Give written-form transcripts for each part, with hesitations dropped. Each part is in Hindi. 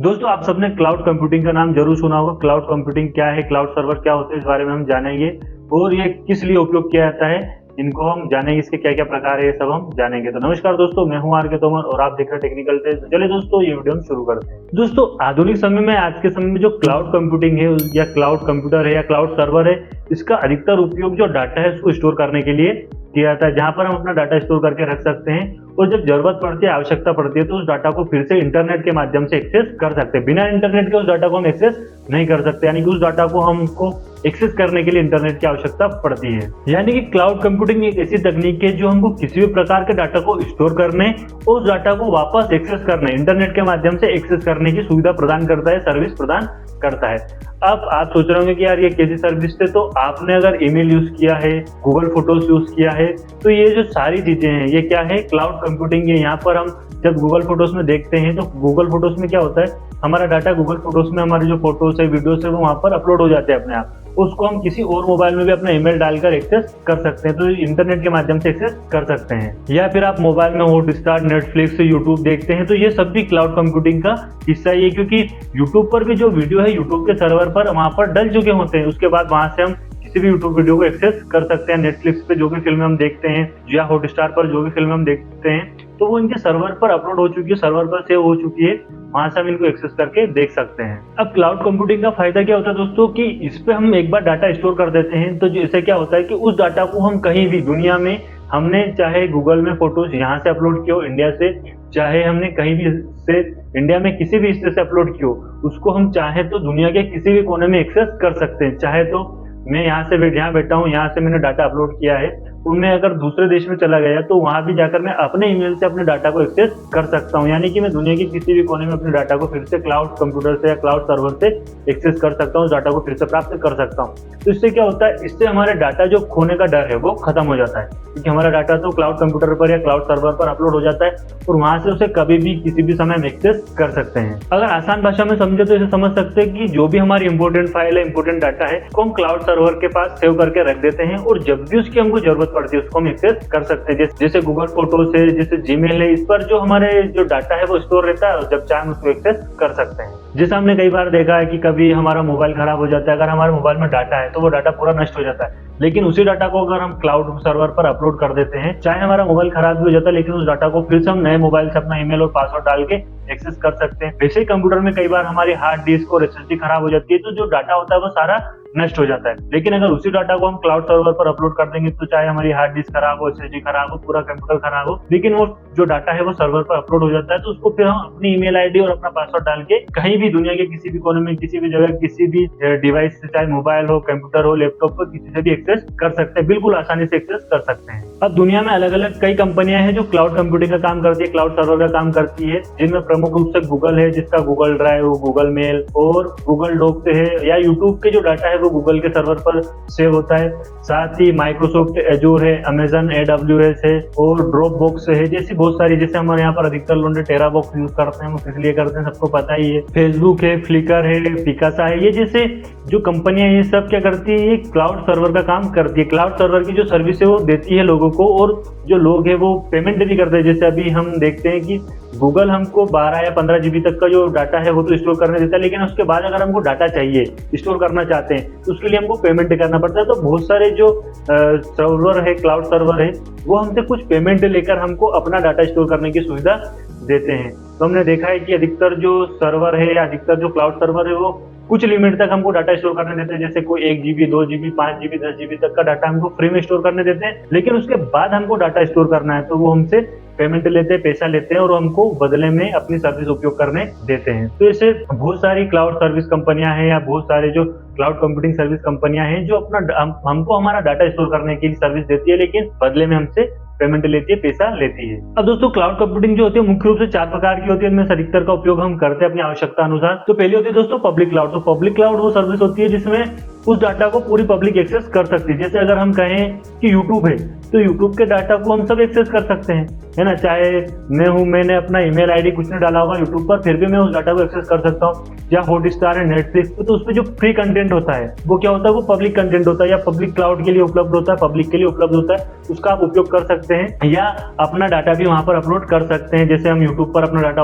दोस्तों आप सबने क्लाउड कंप्यूटिंग का नाम जरूर सुना होगा। क्लाउड कंप्यूटिंग क्या है, क्लाउड सर्वर क्या होते हैं, इस बारे में हम जानेंगे और ये किस लिए उपयोग किया जाता है, इनको हम जानेंगे। इसके क्या क्या प्रकार है, ये सब हम जानेंगे। तो नमस्कार दोस्तों, मैं हूं आर के तोमर और आप देख रहे हैं टेक्निकल टेस्ट। चलिए दोस्तों, ये वीडियो हम शुरू करते हैं। दोस्तों आधुनिक समय में, आज के समय में जो क्लाउड कंप्यूटिंग है या क्लाउड कंप्यूटर है या क्लाउड सर्वर है, इसका अधिकतर उपयोग जो डाटा है उसको स्टोर करने के लिए किया जाता है, जहां पर हम अपना डाटा स्टोर करके रख सकते हैं और जब जरूरत पड़ती है, आवश्यकता पड़ती है, तो उस डाटा को फिर से इंटरनेट के माध्यम से एक्सेस कर सकते हैं। बिना इंटरनेट के उस डाटा को हम एक्सेस नहीं कर सकते, यानी कि उस डाटा को हमको एक्सेस करने के लिए इंटरनेट की आवश्यकता पड़ती है। यानी कि क्लाउड कंप्यूटिंग एक ऐसी तकनीक है जो हमको किसी भी प्रकार के डाटा को स्टोर करने और उस डाटा को वापस एक्सेस करने, इंटरनेट के माध्यम से एक्सेस करने की सुविधा प्रदान करता है, सर्विस प्रदान करता है। अब आप सोच रहे होंगे कि यार ये कैसी सर्विस है, तो आपने अगर ईमेल यूज किया है, गूगल फोटोज यूज किया है, तो ये जो सारी चीजें हैं ये क्या है, क्लाउड कंप्यूटिंग है। यहाँ पर हम जब गूगल फोटोज में देखते हैं तो गूगल फोटोज में क्या होता है, हमारा डाटा गूगल फोटोज में, हमारे जो फोटोज है, वीडियोस है, वो वहां पर अपलोड हो जाते हैं अपने आप। उसको हम किसी और मोबाइल में भी अपना ईमेल डालकर एक्सेस कर सकते हैं, तो इंटरनेट के माध्यम से एक्सेस कर सकते हैं। या फिर आप मोबाइल में हॉटस्टार, नेटफ्लिक्स, यूट्यूब देखते हैं, तो ये सब भी क्लाउड कंप्यूटिंग का हिस्सा ही है, क्योंकि यूट्यूब पर भी जो वीडियो है यूट्यूब के सर्वर पर वहां पर डल चुके होते हैं। उसके बाद वहां से हम किसी भी यूट्यूब वीडियो को एक्सेस कर सकते हैं। नेटफ्लिक्स पे जो भी फिल्में हम देखते हैं या हॉटस्टार पर जो भी फिल्में हम देखते हैं, तो वो इनके सर्वर पर अपलोड हो चुकी है, सर्वर पर सेव हो चुकी है, वहां से हम इनको एक्सेस करके देख सकते हैं। अब क्लाउड कंप्यूटिंग का फायदा क्या होता है दोस्तों, कि इस पे हम एक बार डाटा स्टोर कर देते हैं, तो इससे क्या होता है कि उस डाटा को हम कहीं भी दुनिया में, हमने चाहे गूगल में फोटोज यहाँ से अपलोड किया हो इंडिया से, चाहे हमने कहीं भी से इंडिया में किसी भी हिस्से से अपलोड किया हो, उसको हम चाहे तो दुनिया के किसी भी कोने में एक्सेस कर सकते हैं। चाहे तो मैं यहाँ से यहाँ बैठा हूँ, यहाँ से मैंने डाटा अपलोड किया है, तो मैं अगर दूसरे देश में चला गया तो वहां भी जाकर मैं अपने ईमेल से अपने डाटा को एक्सेस कर सकता हूँ। यानी कि मैं दुनिया के किसी भी कोने में अपने डाटा को फिर से क्लाउड कंप्यूटर से या क्लाउड सर्वर से एक्सेस कर सकता हूँ, उस डाटा को फिर से प्राप्त कर सकता हूँ। तो इससे क्या होता है, इससे हमारे डाटा जो खोने का डर है वो खत्म हो जाता है, क्योंकि हमारा डाटा तो क्लाउड कंप्यूटर पर या क्लाउड सर्वर पर अपलोड हो जाता है और वहां से उसे कभी भी किसी भी समय हम एक्सेस कर सकते हैं। अगर आसान भाषा में समझे तो इसे समझ सकते हैं कि जो भी हमारी इंपोर्टेंट फाइल है, इंपोर्टेंट डाटा है, उसको हम क्लाउड सर्वर के पास सेव करके रख देते हैं और जब भी उसकी हमको जरूरत पड़ती है उसको हम एक्सेस कर सकते हैं। जैसे गूगल फोटोज है, जैसे जीमेल है, इस पर जो हमारे जो डाटा है वो स्टोर रहता है और जब चाहे हम उसको एक्सेस कर सकते हैं। जैसे हमने कई बार देखा है कि कभी हमारा मोबाइल खराब हो जाता है, अगर हमारे मोबाइल में डाटा है तो वो डाटा पूरा नष्ट हो जाता है, लेकिन उसी डाटा को अगर हम क्लाउड सर्वर पर अपलोड कर देते हैं, चाहे हमारा मोबाइल खराब भी हो जाता है, लेकिन उस डाटा को फिर से हम नए मोबाइल से अपना ईमेल और पासवर्ड डाल के एक्सेस कर सकते हैं। वैसे ही कंप्यूटर में कई बार हमारी हार्ड डिस्क और एसएसडी खराब हो जाती है, तो जो डाटा होता है वो सारा नष्ट हो जाता है। लेकिन अगर उसी डाटा को हम क्लाउड सर्वर पर अपलोड कर देंगे, तो चाहे हमारी हार्ड डिस्क खराब हो, एसएसडी खराब हो, पूरा कंप्यूटर खराब हो, लेकिन वो जो डाटा है वो सर्वर पर अपलोड हो जाता है, तो उसको फिर हम अपनी ईमेल आईडी और अपना पासवर्ड डाल के कहीं भी दुनिया के किसी भी कोने में, किसी भी जगह, किसी भी डिवाइस से, चाहे मोबाइल हो, कंप्यूटर हो, लैपटॉप हो, किसी से भी एक्सेस कर सकते हैं, बिल्कुल आसानी से एक्सेस कर सकते हैं। अब दुनिया में अलग अलग कई कंपनियां हैं जो क्लाउड कंप्यूटिंग का काम करती है, क्लाउड सर्वर का काम करती है, जिनमें प्रमुख रूप से गूगल है, जिसका गूगल ड्राइव, गूगल मेल और गूगल डॉक्स है, या यूट्यूब के जो डाटा है वो गूगल के सर्वर पर सेव होता है। साथ ही माइक्रोसॉफ्ट एजूर है, अमेजन AWS है और ड्रॉपबॉक्स है, जैसी बहुत सारी, जैसे हमारे यहाँ पर अधिकतर लोग टेराबॉक्स यूज करते हैं, वो किस लिए करते हैं सबको पता ही है। फेसबुक है, फ्लिकर है, पिकासा है, ये जैसे जो कंपनियां, ये सब क्या करती है, ये क्लाउड सर्वर का काम करती है। क्लाउड सर्वर की जो सर्विस है वो देती है लोगों को, और जो लोग हैं वो पेमेंट भी करते हैं। जैसे अभी हम देखते हैं कि गूगल हमको 12 या 15 GB तक का जो डाटा है वो तो स्टोर करने देता है, लेकिन उसके बाद अगर हमको डाटा चाहिए, स्टोर करना चाहते हैं, तो उसके लिए हमको पेमेंट करना पड़ता है। तो बहुत सारे जो सर्वर है, क्लाउड सर्वर है, वो हमसे कुछ पेमेंट लेकर हमको अपना डाटा स्टोर करने की सुविधा देते हैं। तो हमने देखा है कि अधिकतर जो सर्वर है या अधिकतर जो क्लाउड सर्वर है वो कुछ लिमिट तक हमको डाटा स्टोर करने देते हैं। जैसे कोई 1 GB, 2 GB, 5 GB, 10 GB तक का डाटा हमको फ्री में स्टोर करने देते हैं, लेकिन उसके बाद हमको डाटा स्टोर करना है तो वो हमसे पेमेंट लेते हैं, पैसा लेते हैं और हमको बदले में अपनी सर्विस उपयोग करने देते हैं। तो ऐसे बहुत सारी क्लाउड सर्विस कंपनियां हैं या बहुत सारे जो क्लाउड कंप्यूटिंग सर्विस कंपनियां हैं जो अपना हमको हमारा डाटा स्टोर करने की सर्विस देती है, लेकिन बदले में हमसे पेमेंट लेती है, पैसा लेती है। अब दोस्तों क्लाउड कंप्यूटिंग जो होती है मुख्य रूप से 4 प्रकार की होती है, इनमें से अधिकतर का उपयोग हम करते हैं अपनी आवश्यकता अनुसार। तो पहली होती है दोस्तों पब्लिक क्लाउड। तो पब्लिक क्लाउड वो सर्विस होती है जिसमें उस डाटा को पूरी पब्लिक एक्सेस कर सकती है। जैसे अगर हम कहें कि यूट्यूब है तो यूट्यूब के डाटा को हम सब एक्सेस कर सकते हैं, है ना। चाहे मैंने अपना ईमेल आईडी कुछ नहीं डाला होगा यूट्यूब पर, फिर भी मैं उस डाटा को एक्सेस कर सकता हूँ। या हॉटस्टार है, नेटफ्लिक्स, तो उसमें जो फ्री कंटेंट होता है वो क्या होता है, वो पब्लिक कंटेंट होता है या पब्लिक क्लाउड के लिए उपलब्ध होता है, पब्लिक के लिए उपलब्ध होता है, उसका आप उपयोग कर सकते हैं या अपना डाटा भी वहां पर अपलोड कर सकते हैं। जैसे हम यूट्यूब पर अपना डाटा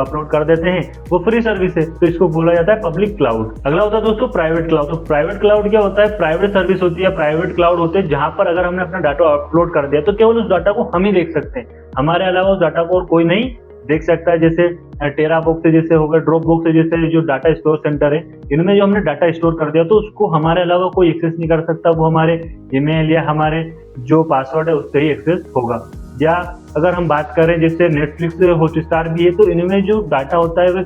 अपलोड कर देते हैं, वो फ्री सर्विस है, तो इसको बोला जाता है पब्लिक क्लाउड। अगला होता है दोस्तों प्राइवेट क्लाउड। तो प्राइवेट क्लाउड क्या होता है, प्राइवेट सर्विस होती है, प्राइवेट क्लाउड होते हैं जहां पर अगर हमने अपना डाटा अपलोड कर दिया तो केवल उस डाटा को हम ही देख सकते हैं, हमारे अलावा उस डाटा को और कोई नहीं देख सकता है। जैसे टेरा बॉक्स जैसे होगा, ड्रॉप बॉक्स जैसे जो डाटा स्टोर सेंटर है, इनमें जो हमने डाटा स्टोर कर दिया तो उसको हमारे अलावा कोई एक्सेस नहीं कर सकता, वो हमारे ईमेल या हमारे जो पासवर्ड है उससे ही एक्सेस होगा। या अगर हम बात करें जैसे नेटफ्लिक्स हॉटस्टार भी है, तो इनमें जो डाटा होता है वो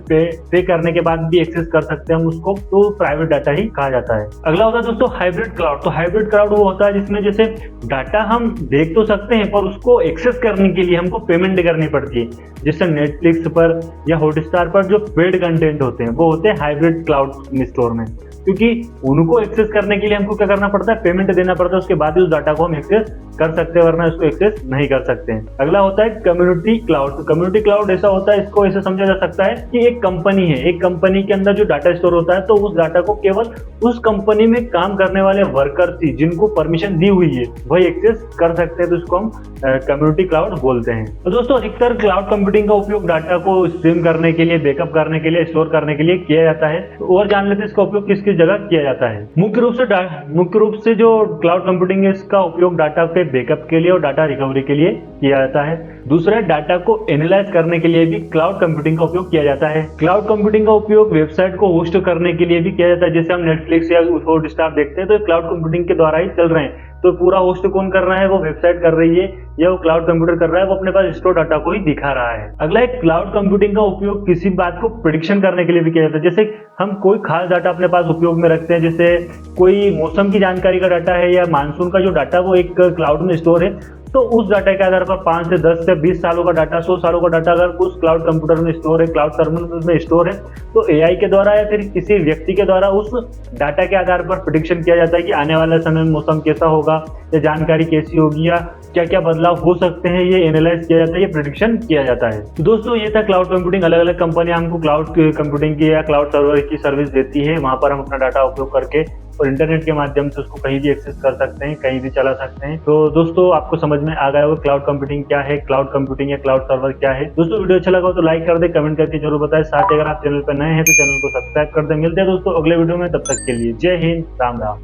पे करने के बाद भी एक्सेस कर सकते हैं हम उसको, तो प्राइवेट डाटा ही कहा जाता है। अगला होता है दोस्तों हाइब्रिड क्लाउड। तो हाइब्रिड क्लाउड वो होता है जिसमें जैसे डाटा हम देख तो सकते हैं पर उसको एक्सेस करने के लिए हमको पेमेंट करनी पड़ती है। जैसे नेटफ्लिक्स पर या हॉटस्टार पर जो पेड कंटेंट होते हैं वो होते हैं हाइब्रिड क्लाउड स्टोर में, क्योंकि उनको एक्सेस करने के लिए हमको क्या करना पड़ता है, पेमेंट देना पड़ता है, उसके बाद ही उस डाटा को हम एक्सेस कर सकते हैं, वरना इसको एक्सेस नहीं कर सकते हैं। अगला होता है कम्युनिटी क्लाउड। तो कम्युनिटी क्लाउड ऐसा होता है, इसको ऐसे समझा जा सकता है कि एक कंपनी है, एक कंपनी के अंदर जो डाटा स्टोर होता है तो उस डाटा को केवल उस कंपनी में काम करने वाले वर्कर्स ही, जिनको परमिशन दी हुई है, वही एक्सेस कर सकते हैं, तो इसको हम कम्युनिटी क्लाउड बोलते हैं। तो दोस्तों अधिकतर क्लाउड कंप्यूटिंग का उपयोग डाटा को स्ट्रीम करने के लिए, बैकअप करने के लिए, स्टोर करने के लिए किया जाता है। तो और जान लेते हैं इसका उपयोग किस जगह किया जाता है। मुख्य रूप से जो क्लाउड कंप्यूटिंग है इसका उपयोग डाटा के बैकअप के लिए और डाटा रिकवरी के लिए किया जाता है। दूसरा, डाटा को एनालाइज करने के लिए भी क्लाउड कंप्यूटिंग का उपयोग किया जाता है। क्लाउड कंप्यूटिंग का उपयोग वेबसाइट को होस्ट करने के लिए भी किया जाता है। जैसे हम नेटफ्लिक्स या हॉटस्टार देखते हैं तो क्लाउड कंप्यूटिंग के द्वारा ही चल रहे हैं, तो पूरा होस्ट कौन कर रहा है, वो वेबसाइट कर रही है या वो क्लाउड कंप्यूटर कर रहा है, वो अपने पास स्टोर डाटा को ही दिखा रहा है। अगला एक क्लाउड कंप्यूटिंग का उपयोग किसी बात को प्रेडिक्शन करने के लिए भी किया जाता है। जैसे हम कोई खास डाटा अपने पास उपयोग में रखते हैं, जैसे कोई मौसम की जानकारी का डाटा है या मानसून का जो डाटा वो एक क्लाउड में स्टोर है, तो उस डाटा के आधार पर 5 से 10 से 20 सालों का डाटा, 100 सालों का डाटा अगर उस क्लाउड कंप्यूटर में स्टोर है, क्लाउड सर्वर में स्टोर है, तो एआई के द्वारा या फिर किसी व्यक्ति के द्वारा उस डाटा के आधार पर प्रेडिक्शन किया जाता है कि आने वाले समय में मौसम कैसा होगा या जानकारी कैसी होगी या क्या क्या बदलाव हो सकते हैं, ये एनालाइज किया जाता है, ये प्रेडिक्शन किया जाता है। तो दोस्तों ये था क्लाउड कंप्यूटिंग। अलग अलग कंपनियां हमको क्लाउड कंप्यूटिंग की या क्लाउड सर्वर की सर्विस देती है, वहां पर हम अपना डाटा उपयोग करके और इंटरनेट के माध्यम से उसको कहीं भी एक्सेस कर सकते हैं, कहीं भी चला सकते हैं। तो दोस्तों आपको समझ में आ गया होगा क्लाउड कंप्यूटिंग क्या है, क्लाउड कंप्यूटिंग या क्लाउड सर्वर क्या है। दोस्तों वीडियो अच्छा लगा हो तो लाइक कर दे, कमेंट करके जरूर बताएं। साथ ही अगर आप चैनल पर नए हैं तो चैनल को सब्सक्राइब कर दे। मिलते हैं दोस्तों अगले वीडियो में, तब तक के लिए जय हिंद, राम राम।